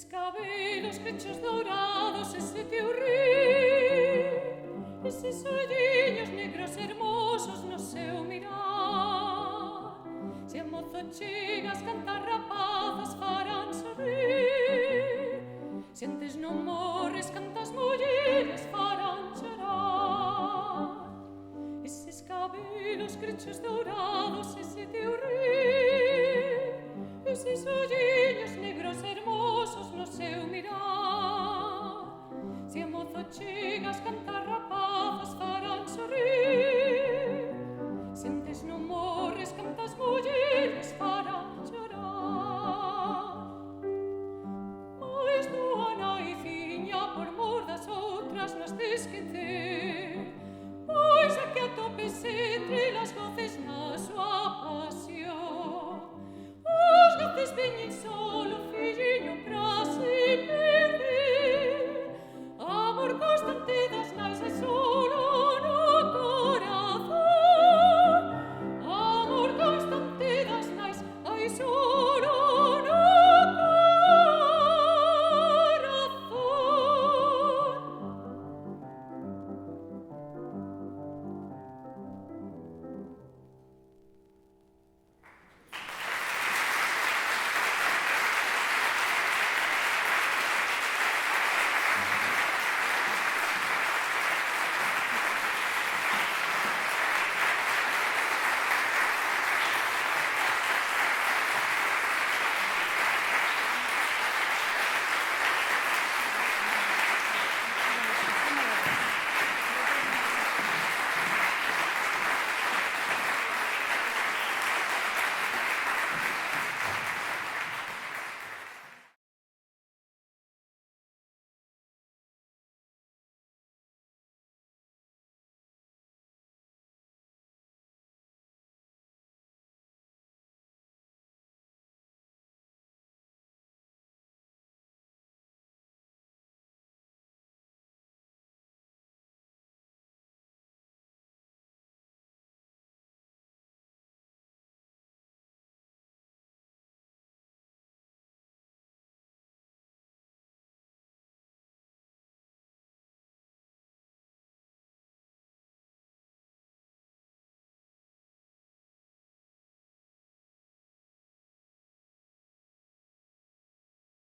cabelos crechos dourados, ese teu rir, eses olliños negros hermosos no seu mirar. Se a mozo chegas, cantar rapazas farán sorrir. Se antes non morres, cantas mulleres farán chorar. Eses cabelos crechos dourados, ese teu rir, eses olliños negros hermosos no seu mirar. Se a mozo chegas,